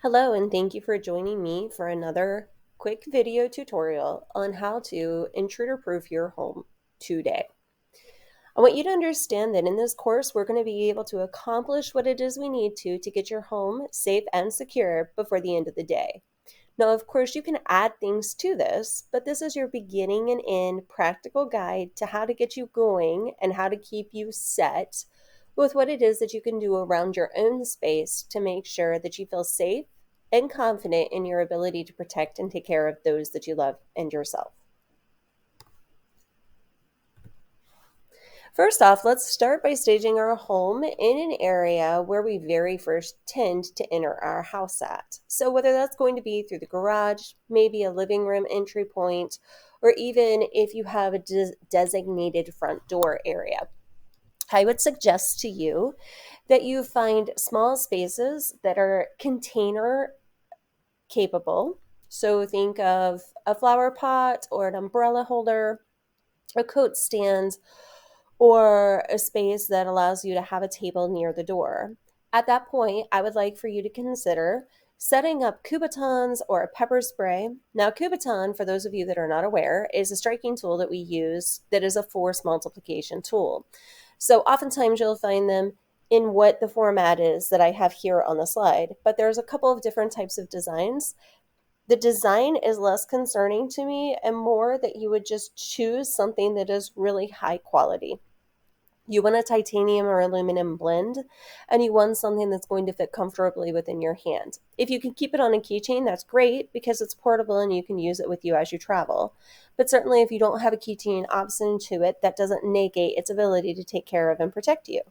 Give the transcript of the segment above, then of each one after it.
Hello, and thank you for joining me for another quick video tutorial on how to intruder-proof your home today. I want you to understand that in this course, we're going to be able to accomplish what it is we need to get your home safe and secure before the end of the day. Now, of course, you can add things to this, but this is your beginning and end practical guide to how to get you going and how to keep you set with what it is that you can do around your own space to make sure that you feel safe and confident in your ability to protect and take care of those that you love and yourself. First off, let's start by staging our home in an area where we very first tend to enter our house at. So whether that's going to be through the garage, maybe a living room entry point, or even if you have a designated front door area. I would suggest to you that you find small spaces that are container capable. So think of a flower pot or an umbrella holder, a coat stand, or a space that allows you to have a table near the door. At that point, I would like for you to consider setting up Kubotans or a pepper spray. Now, Kubotan, for those of you that are not aware, is a striking tool that we use that is a force multiplication tool. So oftentimes you'll find them in what the format is that I have here on the slide, but there's a couple of different types of designs. The design is less concerning to me and more that you would just choose something that is really high quality. You want a titanium or aluminum blend, and you want something that's going to fit comfortably within your hand. If you can keep it on a keychain, that's great because it's portable and you can use it with you as you travel. But certainly if you don't have a keychain option to it, that doesn't negate its ability to take care of and protect you.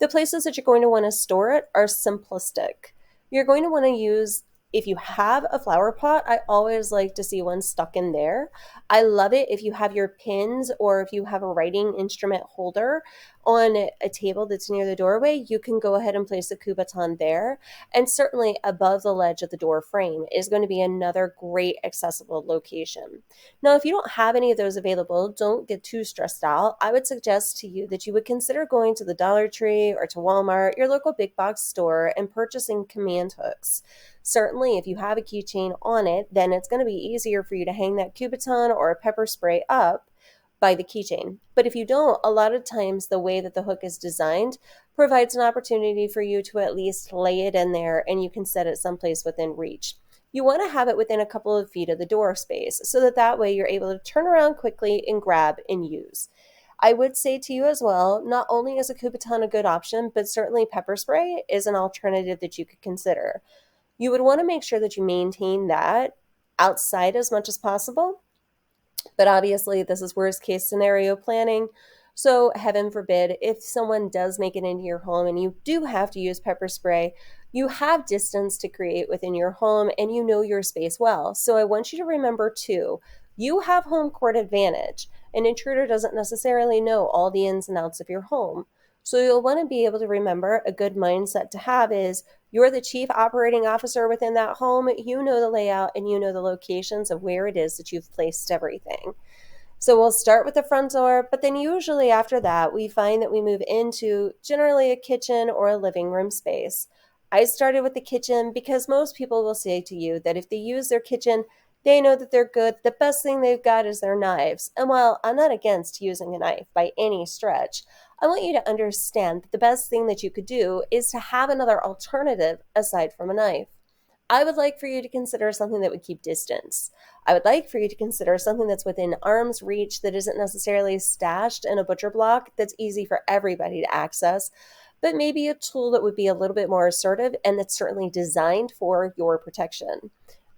The places that you're going to want to store it are simplistic. You're going to want to use, if you have a flower pot, I always like to see one stuck in there. I love it if you have your pins or if you have a writing instrument holder on a table that's near the doorway, you can go ahead and place a Kubotan there. And certainly above the ledge of the door frame is going to be another great accessible location. Now, if you don't have any of those available, don't get too stressed out. I would suggest to you that you would consider going to the Dollar Tree or to Walmart, your local big box store, and purchasing command hooks. Certainly, if you have a keychain on it, then it's going to be easier for you to hang that Kubotan or a pepper spray up by the keychain. But if you don't, a lot of times the way that the hook is designed provides an opportunity for you to at least lay it in there and you can set it someplace within reach. You want to have it within a couple of feet of the door space so that way you're able to turn around quickly and grab and use. I would say to you as well, not only is a Kubotan a good option, but certainly pepper spray is an alternative that you could consider. You would want to make sure that you maintain that outside as much as possible. But obviously, this is worst case scenario planning. So, heaven forbid, if someone does make it into your home and you do have to use pepper spray, you have distance to create within your home and you know your space well. So, I want you to remember too, you have home court advantage. An intruder doesn't necessarily know all the ins and outs of your home. So, you'll want to be able to remember a good mindset to have is you're the chief operating officer within that home. You know the layout and you know the locations of where it is that you've placed everything. So we'll start with the front door, but then usually after that, we find that we move into generally a kitchen or a living room space. I started with the kitchen because most people will say to you that if they use their kitchen, they know that they're good. The best thing they've got is their knives. And while I'm not against using a knife by any stretch, I want you to understand that the best thing that you could do is to have another alternative aside from a knife. I would like for you to consider something that would keep distance. I would like for you to consider something that's within arm's reach that isn't necessarily stashed in a butcher block that's easy for everybody to access, but maybe a tool that would be a little bit more assertive and that's certainly designed for your protection.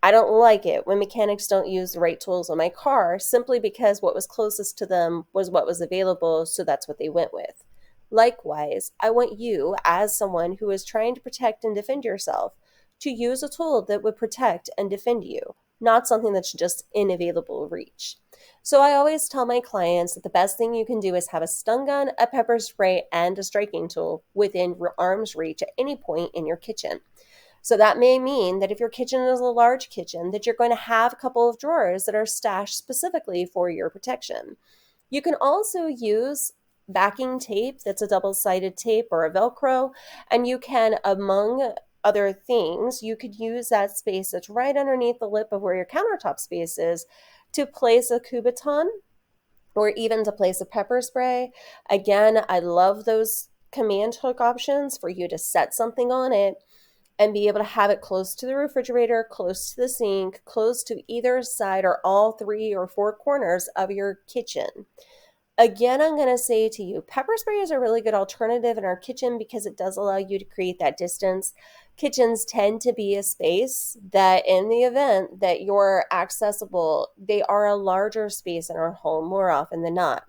I don't like it when mechanics don't use the right tools on my car simply because what was closest to them was what was available, so that's what they went with. Likewise, I want you, as someone who is trying to protect and defend yourself, to use a tool that would protect and defend you, not something that's just in available reach. So I always tell my clients that the best thing you can do is have a stun gun, a pepper spray, and a striking tool within arm's reach at any point in your kitchen. So that may mean that if your kitchen is a large kitchen, that you're going to have a couple of drawers that are stashed specifically for your protection. You can also use backing tape that's a double-sided tape or a Velcro, and you can, among other things, you could use that space that's right underneath the lip of where your countertop space is to place a Kubotan or even to place a pepper spray. Again, I love those command hook options for you to set something on it and be able to have it close to the refrigerator, close to the sink, close to either side or all 3 or 4 corners of your kitchen. Again, I'm going to say to you, pepper spray is a really good alternative in our kitchen because it does allow you to create that distance. Kitchens tend to be a space that, in the event that you're accessible, they are a larger space in our home more often than not.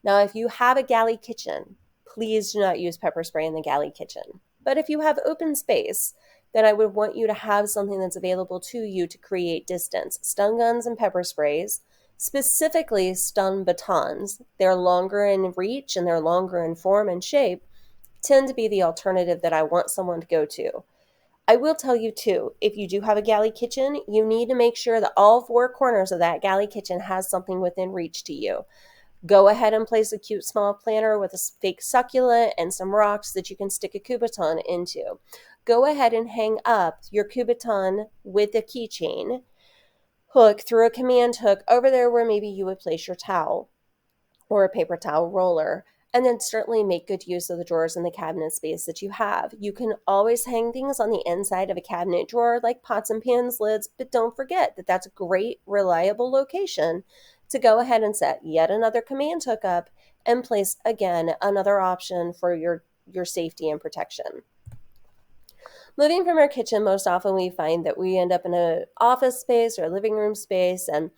Now, if you have a galley kitchen, please do not use pepper spray in the galley kitchen. But if you have open space, then I would want you to have something that's available to you to create distance. Stun guns and pepper sprays, specifically stun batons, they're longer in reach and they're longer in form and shape, tend to be the alternative that I want someone to go to. I will tell you too, if you do have a galley kitchen, you need to make sure that all 4 corners of that galley kitchen has something within reach to you. Go ahead and place a cute small planter with a fake succulent and some rocks that you can stick a Kubotan into. Go ahead and hang up your Kubotan with a keychain hook through a command hook over there where maybe you would place your towel or a paper towel roller. And then certainly make good use of the drawers and the cabinet space that you have. You can always hang things on the inside of a cabinet drawer like pots and pans, lids, but don't forget that that's a great, reliable location to go ahead and set yet another command hook up and place, again, another option for your safety and protection. Moving from our kitchen, most often we find that we end up in an office space or a living room space, and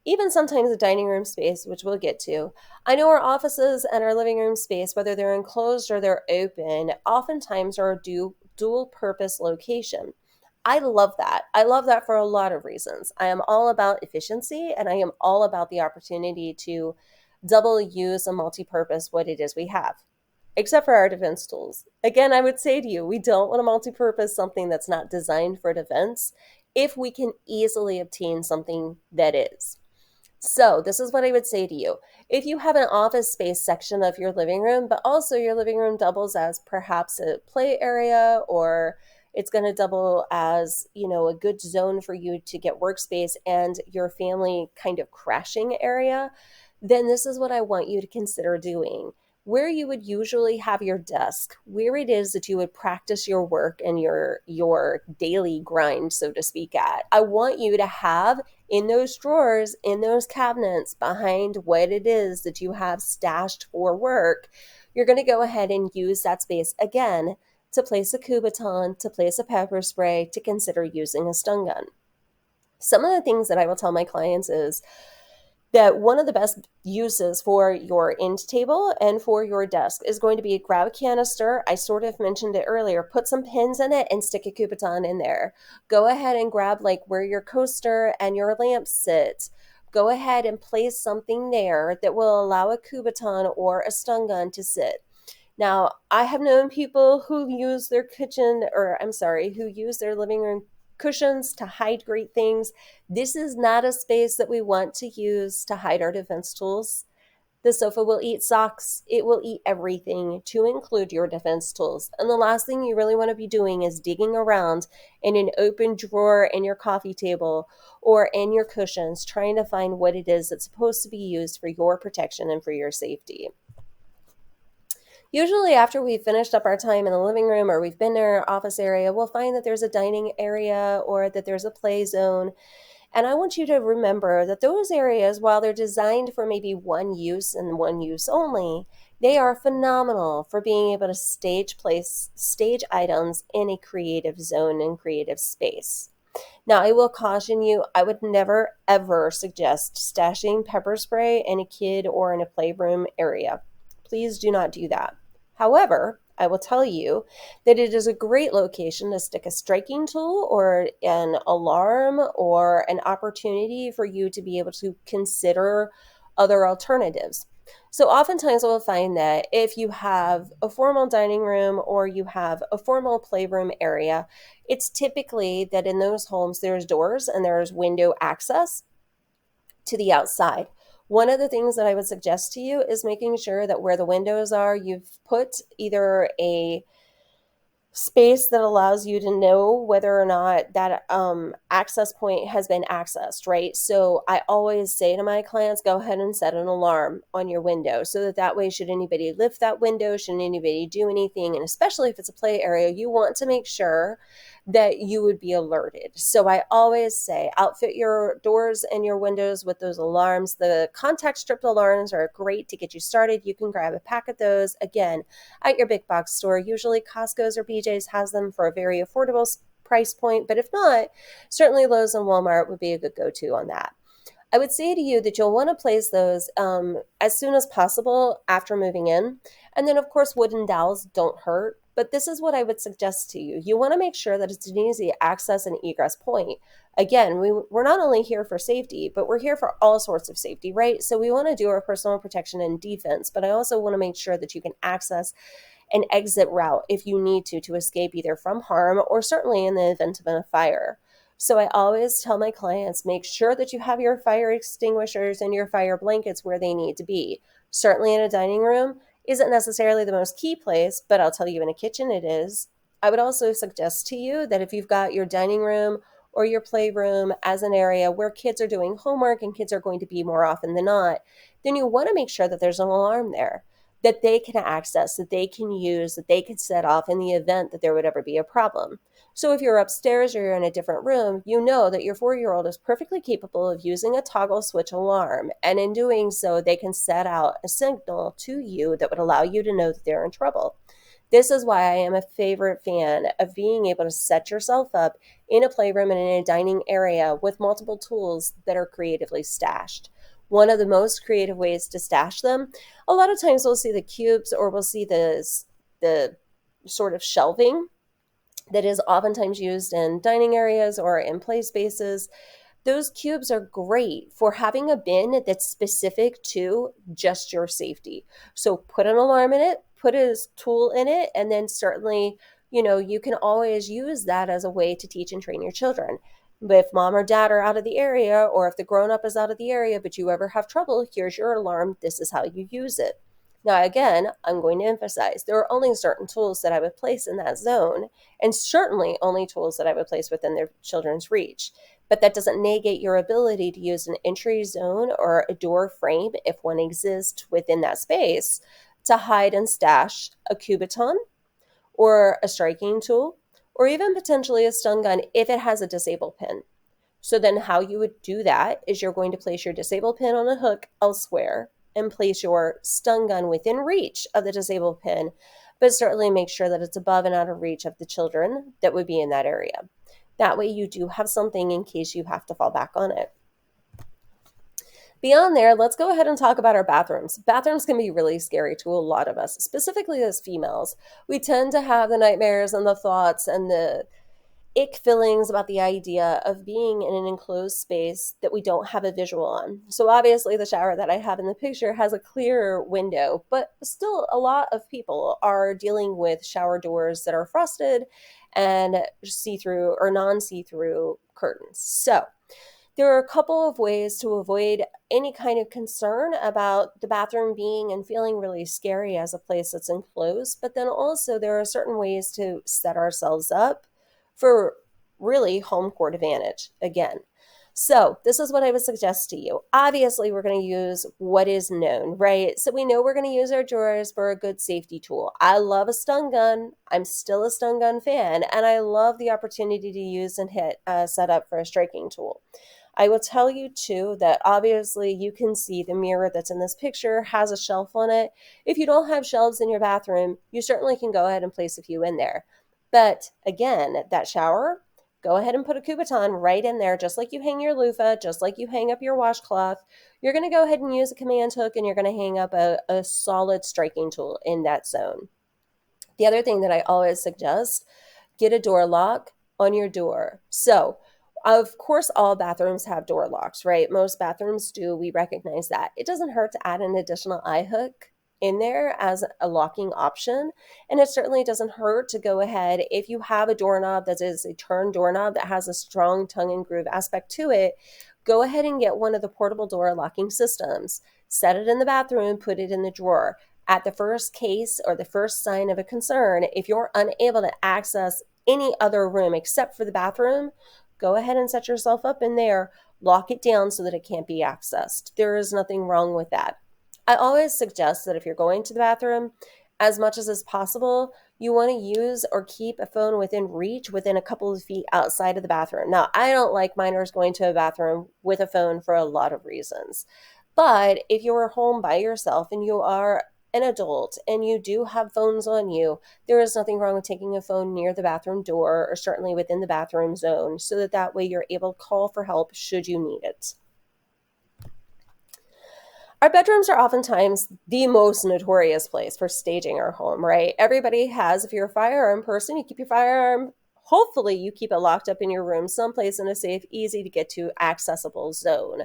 even sometimes a dining room space, which we'll get to. I know our offices and our living room space, whether they're enclosed or they're open, oftentimes are a dual purpose location. I love that. I love that for a lot of reasons. I am all about efficiency and I am all about the opportunity to double use and multi-purpose what it is we have, except for our defense tools. Again, I would say to you, we don't want to multi-purpose something that's not designed for defense if we can easily obtain something that is. So this is what I would say to you. If you have an office space section of your living room, but also your living room doubles as perhaps a play area, or it's going to double as, a good zone for you to get workspace and your family kind of crashing area, then this is what I want you to consider doing. Where you would usually have your desk, where it is that you would practice your work and your daily grind, so to speak, at. I want you to have in those drawers, in those cabinets, behind what it is that you have stashed for work, you're going to go ahead and use that space again to place a Kubotan, to place a pepper spray, to consider using a stun gun. Some of the things that I will tell my clients is that one of the best uses for your end table and for your desk is going to be grab a canister. I sort of mentioned it earlier. Put some pins in it and stick a Kubotan in there. Go ahead and grab like where your coaster and your lamp sit. Go ahead and place something there that will allow a Kubotan or a stun gun to sit. Now, I have known people who use their who use their living room cushions to hide great things. This is not a space that we want to use to hide our defense tools. The sofa will eat socks. It will eat everything, to include your defense tools. And the last thing you really want to be doing is digging around in an open drawer in your coffee table or in your cushions, trying to find what it is that's supposed to be used for your protection and for your safety. Usually after we've finished up our time in the living room or we've been in our office area, we'll find that there's a dining area or that there's a play zone. And I want you to remember that those areas, while they're designed for maybe one use and one use only, they are phenomenal for being able to stage items in a creative zone and creative space. Now, I will caution you, I would never, ever suggest stashing pepper spray in a kid or in a playroom area. Please do not do that. However, I will tell you that it is a great location to stick a striking tool or an alarm or an opportunity for you to be able to consider other alternatives. So oftentimes we'll find that if you have a formal dining room or you have a formal playroom area, it's typically that in those homes there's doors and there's window access to the outside. One of the things that I would suggest to you is making sure that where the windows are, you've put either a space that allows you to know whether or not that access point has been accessed, right? So I always say to my clients, go ahead and set an alarm on your window so that way, should anybody lift that window, should anybody do anything, and especially if it's a play area, you want to make sure that you would be alerted. So I always say outfit your doors and your windows with those alarms. The contact strip alarms are great to get you started. You can grab a pack of those. Again, at your big box store. Usually Costco's or BJ's has them for a very affordable price point, but if not, certainly Lowe's and Walmart would be a good go-to on that. I would say to you that you'll want to place those as soon as possible after moving in. And then, of course, wooden dowels don't hurt. But this is what I would suggest to you. You want to make sure that it's an easy access and egress point. Again, we're not only here for safety, but we're here for all sorts of safety, right? So we want to do our personal protection and defense, but I also want to make sure that you can access an exit route if you need to escape either from harm or certainly in the event of a fire. So I always tell my clients, make sure that you have your fire extinguishers and your fire blankets where they need to be. Certainly in a dining room isn't necessarily the most key place, but I'll tell you in a kitchen it is. I would also suggest to you that if you've got your dining room or your playroom as an area where kids are doing homework and kids are going to be more often than not, then you want to make sure that there's an alarm there that they can access, that they can use, that they can set off in the event that there would ever be a problem. So if you're upstairs or you're in a different room, you know that your 4-year-old is perfectly capable of using a toggle switch alarm. And in doing so, they can set out a signal to you that would allow you to know that they're in trouble. This is why I am a favorite fan of being able to set yourself up in a playroom and in a dining area with multiple tools that are creatively stashed. One of the most creative ways to stash them, a lot of times we'll see the cubes or we'll see the sort of shelving that is oftentimes used in dining areas or in play spaces. Those cubes are great for having a bin that's specific to just your safety. So put an alarm in it, put a tool in it, and then certainly, you can always use that as a way to teach and train your children. But if mom or dad are out of the area, or if the grown-up is out of the area, but you ever have trouble, here's your alarm. This is how you use it. Now, again, I'm going to emphasize there are only certain tools that I would place in that zone, and certainly only tools that I would place within their children's reach. But that doesn't negate your ability to use an entry zone or a door frame, if one exists within that space, to hide and stash a Kubotan or a striking tool, or even potentially a stun gun if it has a disable pin. So then how you would do that is you're going to place your disable pin on a hook elsewhere and place your stun gun within reach of the disable pin, but certainly make sure that it's above and out of reach of the children that would be in that area. That way you do have something in case you have to fall back on it. Beyond there, let's go ahead and talk about our bathrooms. Bathrooms can be really scary to a lot of us, specifically as females. We tend to have the nightmares and the thoughts and the ick feelings about the idea of being in an enclosed space that we don't have a visual on. So obviously the shower that I have in the picture has a clear window, but still a lot of people are dealing with shower doors that are frosted and see-through or non-see-through curtains. So there are a couple of ways to avoid any kind of concern about the bathroom being and feeling really scary as a place that's enclosed, but then also there are certain ways to set ourselves up for really home court advantage again. So this is what I would suggest to you. Obviously, we're going to use what is known, right? So we know we're going to use our drawers for a good safety tool. I love a stun gun. I'm still a stun gun fan, and I love the opportunity to use and hit set up for a striking tool. I will tell you too that obviously you can see the mirror that's in this picture has a shelf on it. If you don't have shelves in your bathroom, you certainly can go ahead and place a few in there. But again, that shower, go ahead and put a Kubotan right in there, just like you hang your loofah, just like you hang up your washcloth. You're going to go ahead and use a command hook and you're going to hang up a solid striking tool in that zone. The other thing that I always suggest, get a door lock on your door. So of course, all bathrooms have door locks, right? Most bathrooms do. We recognize that. It doesn't hurt to add an additional eye hook in there as a locking option. And it certainly doesn't hurt to go ahead, if you have a doorknob that is a turn doorknob that has a strong tongue and groove aspect to it, go ahead and get one of the portable door locking systems. Set it in the bathroom, put it in the drawer. At the first case or the first sign of a concern, if you're unable to access any other room except for the bathroom, go ahead and set yourself up in there, lock it down so that it can't be accessed. There is nothing wrong with that. I always suggest that if you're going to the bathroom, as much as is possible, you want to use or keep a phone within reach within a couple of feet outside of the bathroom. Now, I don't like minors going to a bathroom with a phone for a lot of reasons. But if you're home by yourself and you are an adult and you do have phones on you, there is nothing wrong with taking a phone near the bathroom door or certainly within the bathroom zone so that way you're able to call for help should you need it. Our bedrooms are oftentimes the most notorious place for staging our home, right? Everybody has, if you're a firearm person, you keep your firearm, hopefully you keep it locked up in your room someplace in a safe, easy to get to, accessible zone.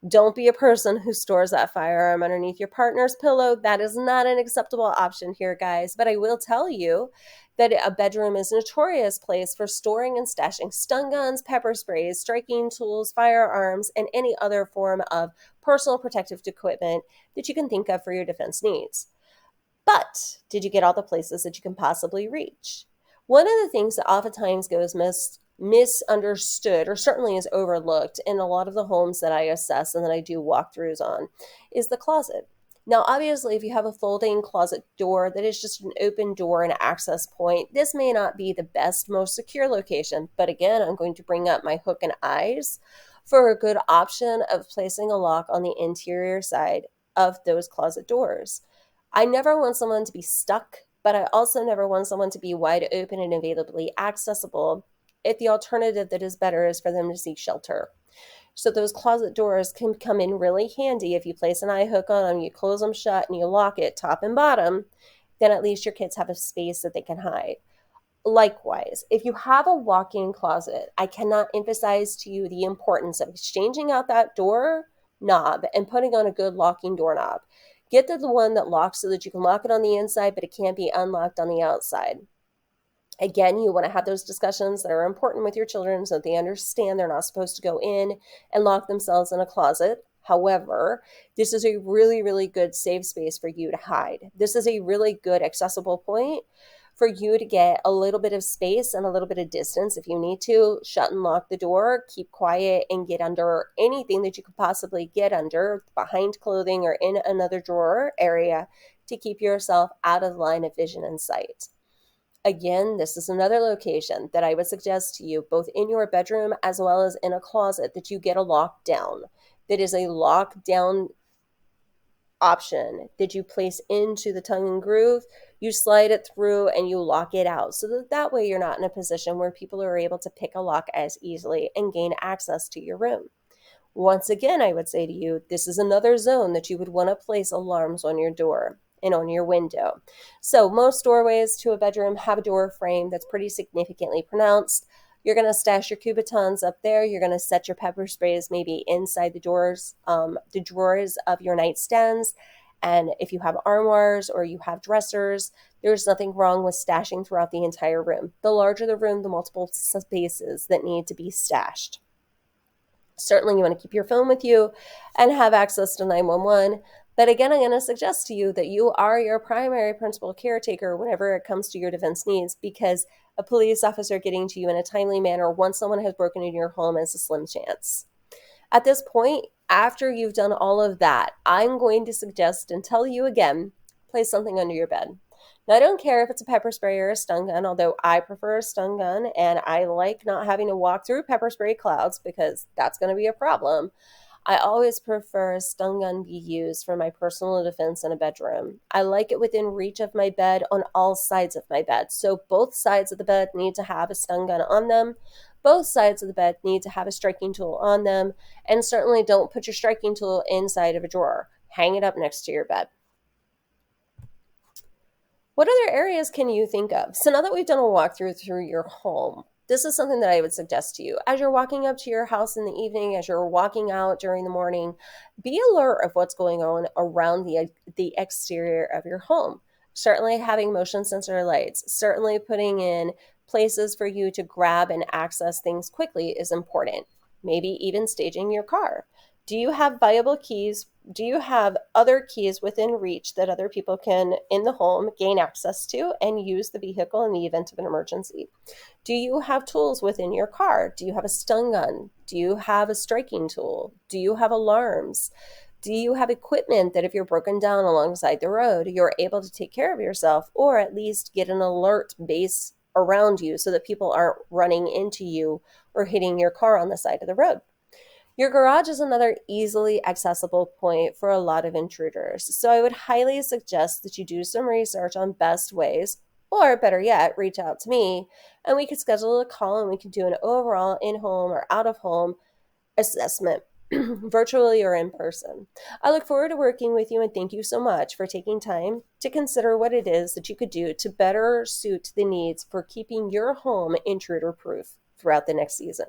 Don't be a person who stores that firearm underneath your partner's pillow. That is not an acceptable option here, guys. But I will tell you that a bedroom is a notorious place for storing and stashing stun guns, pepper sprays, striking tools, firearms, and any other form of personal protective equipment that you can think of for your defense needs. But did you get all the places that you can possibly reach? One of the things that oftentimes goes misunderstood or certainly is overlooked in a lot of the homes that I assess and that I do walkthroughs on is the closet. Now, obviously, if you have a folding closet door that is just an open door and access point, this may not be the best, most secure location. But again, I'm going to bring up my hook and eyes for a good option of placing a lock on the interior side of those closet doors. I never want someone to be stuck, but I also never want someone to be wide open and availably accessible if the alternative that is better is for them to seek shelter. So those closet doors can come in really handy if you place an eye hook on them, you close them shut, and you lock it top and bottom, then at least your kids have a space that they can hide. Likewise, if you have a walk-in closet, I cannot emphasize to you the importance of exchanging out that door knob and putting on a good locking doorknob. Get the one that locks so that you can lock it on the inside, but it can't be unlocked on the outside. Again, you want to have those discussions that are important with your children so that they understand they're not supposed to go in and lock themselves in a closet. However, this is a really, really good safe space for you to hide. This is a really good accessible point for you to get a little bit of space and a little bit of distance if you need to. Shut and lock the door, keep quiet, and get under anything that you could possibly get under, behind clothing or in another drawer area, to keep yourself out of the line of vision and sight. Again, this is another location that I would suggest to you, both in your bedroom as well as in a closet, that you get a lockdown. That is a lockdown option that you place into the tongue and groove, you slide it through and you lock it out so that way you're not in a position where people are able to pick a lock as easily and gain access to your room. Once again, I would say to you, this is another zone that you would want to place alarms on your door and on your window. So most doorways to a bedroom have a door frame that's pretty significantly pronounced. You're going to stash your Cubitons up there. You're going to set your pepper sprays maybe inside the drawers of your nightstands. And if you have armoires or you have dressers, there's nothing wrong with stashing throughout the entire room. The larger the room, the multiple spaces that need to be stashed. Certainly you want to keep your phone with you and have access to 911. But again, I'm going to suggest to you that you are your primary principal caretaker whenever it comes to your defense needs, because a police officer getting to you in a timely manner once someone has broken into your home is a slim chance. At this point, after you've done all of that, I'm going to suggest and tell you again, place something under your bed. Now, I don't care if it's a pepper spray or a stun gun, although I prefer a stun gun, and I like not having to walk through pepper spray clouds because that's going to be a problem. I always prefer a stun gun be used for my personal defense in a bedroom. I like it within reach of my bed on all sides of my bed. So both sides of the bed need to have a stun gun on them. Both sides of the bed need to have a striking tool on them. And certainly don't put your striking tool inside of a drawer. Hang it up next to your bed. What other areas can you think of? So now that we've done a walkthrough through your home, this is something that I would suggest to you. As you're walking up to your house in the evening, as you're walking out during the morning, be alert of what's going on around the exterior of your home. Certainly having motion sensor lights, certainly putting in places for you to grab and access things quickly is important. Maybe even staging your car. Do you have viable keys? Do you have other keys within reach that other people can, in the home, gain access to and use the vehicle in the event of an emergency? Do you have tools within your car? Do you have a stun gun? Do you have a striking tool? Do you have alarms? Do you have equipment that if you're broken down alongside the road, you're able to take care of yourself or at least get an alert base around you so that people aren't running into you or hitting your car on the side of the road? Your garage is another easily accessible point for a lot of intruders, so I would highly suggest that you do some research on best ways, or better yet, reach out to me and we could schedule a call and we can do an overall in home or out of home assessment, virtually or in person. I look forward to working with you and thank you so much for taking time to consider what it is that you could do to better suit the needs for keeping your home intruder proof throughout the next season.